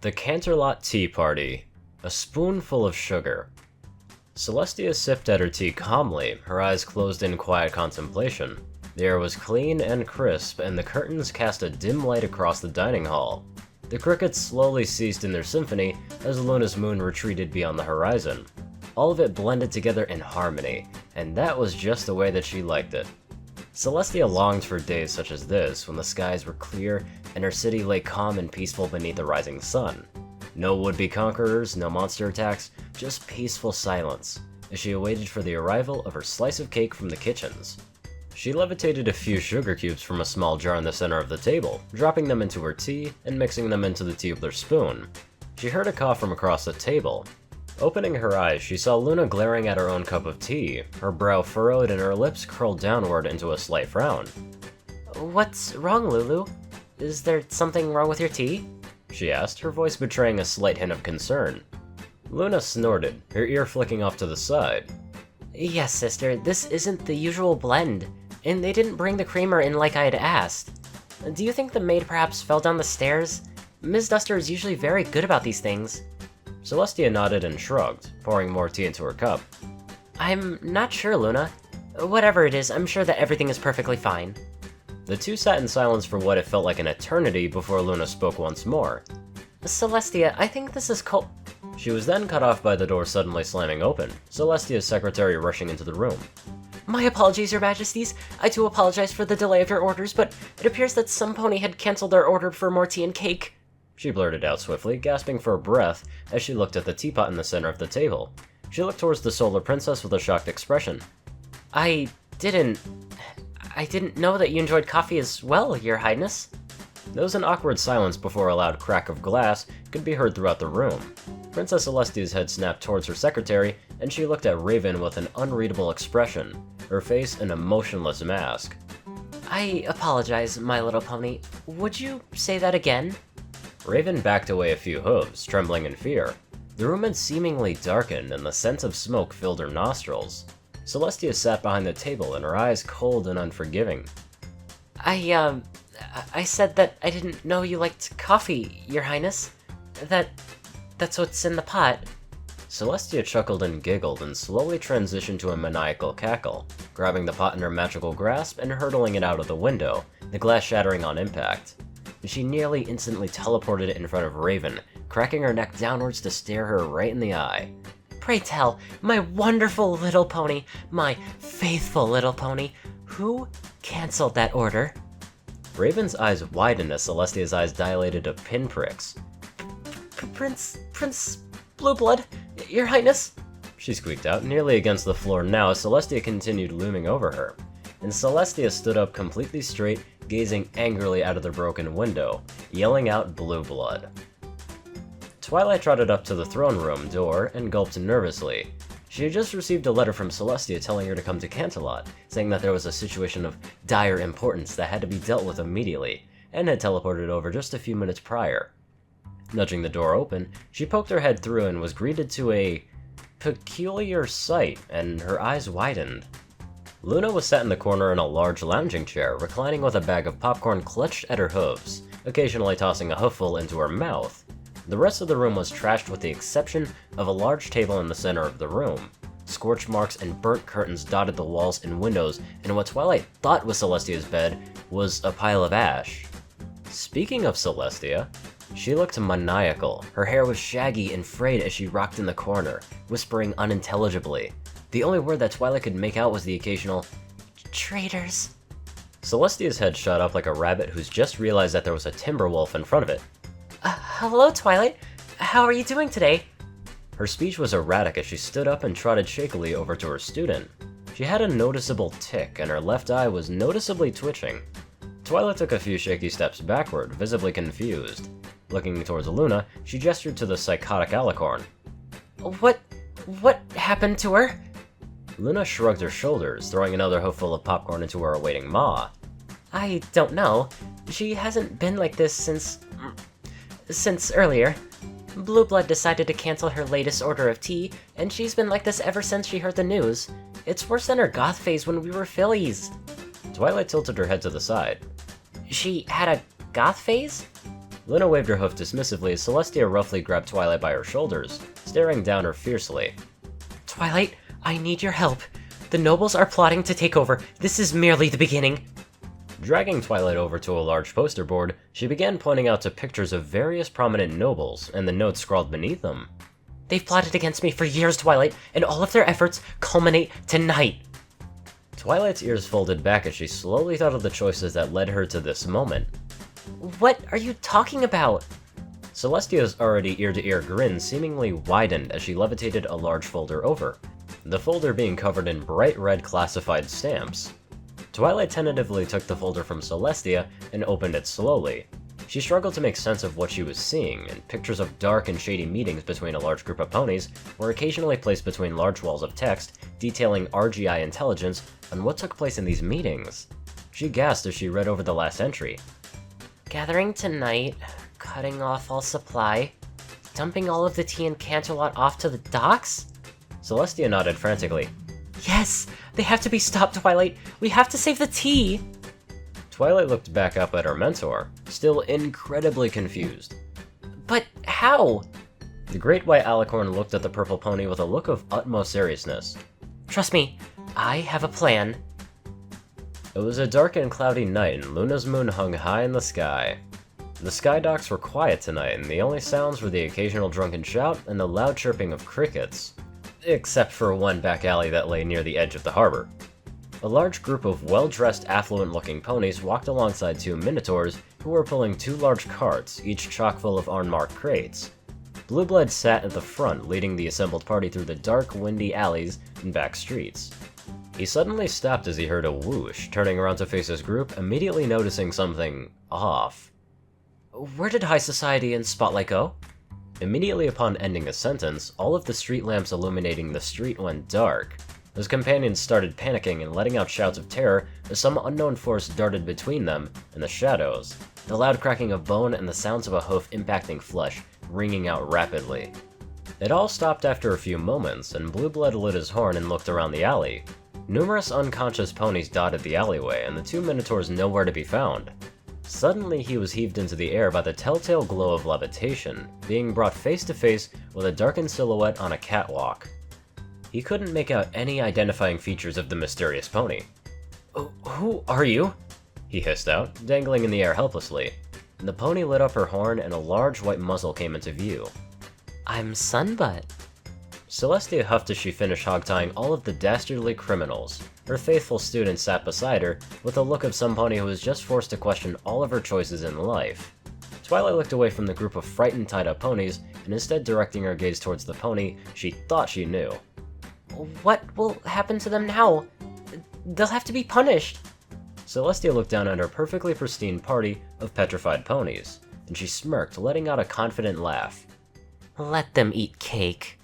The Canterlot Tea Party. A spoonful of sugar. Celestia sipped at her tea calmly, her eyes closed in quiet contemplation. The air was clean and crisp, and the curtains cast a dim light across the dining hall. The crickets slowly ceased in their symphony as Luna's moon retreated beyond the horizon. All of it blended together in harmony, and that was just the way that she liked it. Celestia longed for days such as this, when the skies were clear and her city lay calm and peaceful beneath the rising sun. No would-be conquerors, no monster attacks, just peaceful silence, as she awaited for the arrival of her slice of cake from the kitchens. She levitated a few sugar cubes from a small jar in the center of the table, dropping them into her tea and mixing them into the tea with her spoon. She heard a cough from across the table. Opening her eyes, she saw Luna glaring at her own cup of tea, her brow furrowed and her lips curled downward into a slight frown. "What's wrong, Lulu? Is there something wrong with your tea?" she asked, her voice betraying a slight hint of concern. Luna snorted, her ear flicking off to the side. "Yes, sister, this isn't the usual blend, and they didn't bring the creamer in like I had asked. Do you think the maid perhaps fell down the stairs? Ms. Duster is usually very good about these things." Celestia nodded and shrugged, pouring more tea into her cup. "I'm not sure, Luna. Whatever it is, I'm sure that everything is perfectly fine." The two sat in silence for what it felt like an eternity before Luna spoke once more. "Celestia, I think this is She was then cut off by the door suddenly slamming open, Celestia's secretary rushing into the room. "My apologies, your majesties. I do apologize for the delay of your orders, but it appears that some pony had cancelled their order for more tea and cake," she blurted out swiftly, gasping for breath as she looked at the teapot in the center of the table. She looked towards the Solar Princess with a shocked expression. I didn't know that you enjoyed coffee as well, your highness." There was an awkward silence before a loud crack of glass could be heard throughout the room. Princess Celestia's head snapped towards her secretary, and she looked at Raven with an unreadable expression, her face an emotionless mask. "I apologize, my little pony. Would you say that again?" Raven backed away a few hooves, trembling in fear. The room had seemingly darkened, and the scent of smoke filled her nostrils. Celestia sat behind the table, and her eyes cold and unforgiving. I said that I didn't know you liked coffee, your highness. That's what's in the pot." Celestia chuckled and giggled and slowly transitioned to a maniacal cackle, grabbing the pot in her magical grasp and hurtling it out of the window, the glass shattering on impact. She nearly instantly teleported it in front of Raven, cracking her neck downwards to stare her right in the eye. "Pray tell, my wonderful little pony, my faithful little pony, who cancelled that order?" Raven's eyes widened as Celestia's eyes dilated to pinpricks. Prince Blueblood, your highness," she squeaked out, nearly against the floor now as Celestia continued looming over her. And Celestia stood up completely straight, gazing angrily out of the broken window, yelling out blue blood. Twilight trotted up to the throne room door and gulped nervously. She had just received a letter from Celestia telling her to come to Canterlot, saying that there was a situation of dire importance that had to be dealt with immediately, and had teleported over just a few minutes prior. Nudging the door open, she poked her head through and was greeted to a peculiar sight, and her eyes widened. Luna was sat in the corner in a large lounging chair, reclining with a bag of popcorn clutched at her hooves, occasionally tossing a hoofful into her mouth. The rest of the room was trashed with the exception of a large table in the center of the room. Scorch marks and burnt curtains dotted the walls and windows, and what Twilight thought was Celestia's bed was a pile of ash. Speaking of Celestia, she looked maniacal. Her hair was shaggy and frayed as she rocked in the corner, whispering unintelligibly. The only word that Twilight could make out was the occasional "traitors." Celestia's head shot up like a rabbit who's just realized that there was a timber wolf in front of it. Hello, Twilight. How are you doing today?" Her speech was erratic as she stood up and trotted shakily over to her student. She had a noticeable tic, and her left eye was noticeably twitching. Twilight took a few shaky steps backward, visibly confused. Looking towards Luna, she gestured to the psychotic alicorn. What happened to her?" Luna shrugged her shoulders, throwing another hooful of popcorn into her awaiting maw. "I don't know. She hasn't been like this since earlier. Blueblood decided to cancel her latest order of tea, and she's been like this ever since she heard the news. It's worse than her goth phase when we were fillies." Twilight tilted her head to the side. "She had a goth phase?" Luna waved her hoof dismissively as Celestia roughly grabbed Twilight by her shoulders, staring down her fiercely. Twilight, I need your help. The nobles are plotting to take over. This is merely the beginning. Dragging Twilight over to a large poster board, she began pointing out to pictures of various prominent nobles and the notes scrawled beneath them. They've plotted against me for years, Twilight, and all of their efforts culminate tonight. Twilight's ears folded back as she slowly thought of the choices that led her to this moment. What are you talking about? Celestia's already ear-to-ear grin seemingly widened as she levitated a large folder over, the folder being covered in bright red classified stamps. Twilight tentatively took the folder from Celestia and opened it slowly. She struggled to make sense of what she was seeing, and pictures of dark and shady meetings between a large group of ponies were occasionally placed between large walls of text detailing RGI intelligence on what took place in these meetings. She gasped as she read over the last entry. Gathering tonight, cutting off all supply, dumping all of the tea in Canterlot off to the docks? Celestia nodded frantically. Yes! They have to be stopped, Twilight! We have to save the tea! Twilight looked back up at her mentor, still incredibly confused. But how? The great white alicorn looked at the purple pony with a look of utmost seriousness. Trust me, I have a plan. It was a dark and cloudy night and Luna's moon hung high in the sky. The sky docks were quiet tonight and the only sounds were the occasional drunken shout and the loud chirping of crickets. Except for one back alley that lay near the edge of the harbor. A large group of well-dressed, affluent-looking ponies walked alongside two minotaurs who were pulling two large carts, each chock full of unmarked crates. Blueblood sat at the front, leading the assembled party through the dark, windy alleys and back streets. He suddenly stopped as he heard a whoosh, turning around to face his group, immediately noticing something off. Where did High Society and Spotlight go? Immediately upon ending a sentence, all of the street lamps illuminating the street went dark. His companions started panicking and letting out shouts of terror as some unknown force darted between them and the shadows, the loud cracking of bone and the sounds of a hoof impacting flesh ringing out rapidly. It all stopped after a few moments, and Blueblood lit his horn and looked around the alley. Numerous unconscious ponies dotted the alleyway, and the two minotaurs nowhere to be found. Suddenly he was heaved into the air by the telltale glow of levitation, being brought face to face with a darkened silhouette on a catwalk. He couldn't make out any identifying features of the mysterious pony. Who are you? He hissed out, dangling in the air helplessly. The pony lit up her horn and a large white muzzle came into view. I'm Sunbutt. Celestia huffed as she finished hog-tying all of the dastardly criminals. Her faithful student sat beside her, with a look of some pony who was just forced to question all of her choices in life. Twilight looked away from the group of frightened tied-up ponies, and instead directing her gaze towards the pony she thought she knew. What will happen to them now? They'll have to be punished. Celestia looked down at her perfectly pristine party of petrified ponies, and she smirked, letting out a confident laugh. Let them eat cake.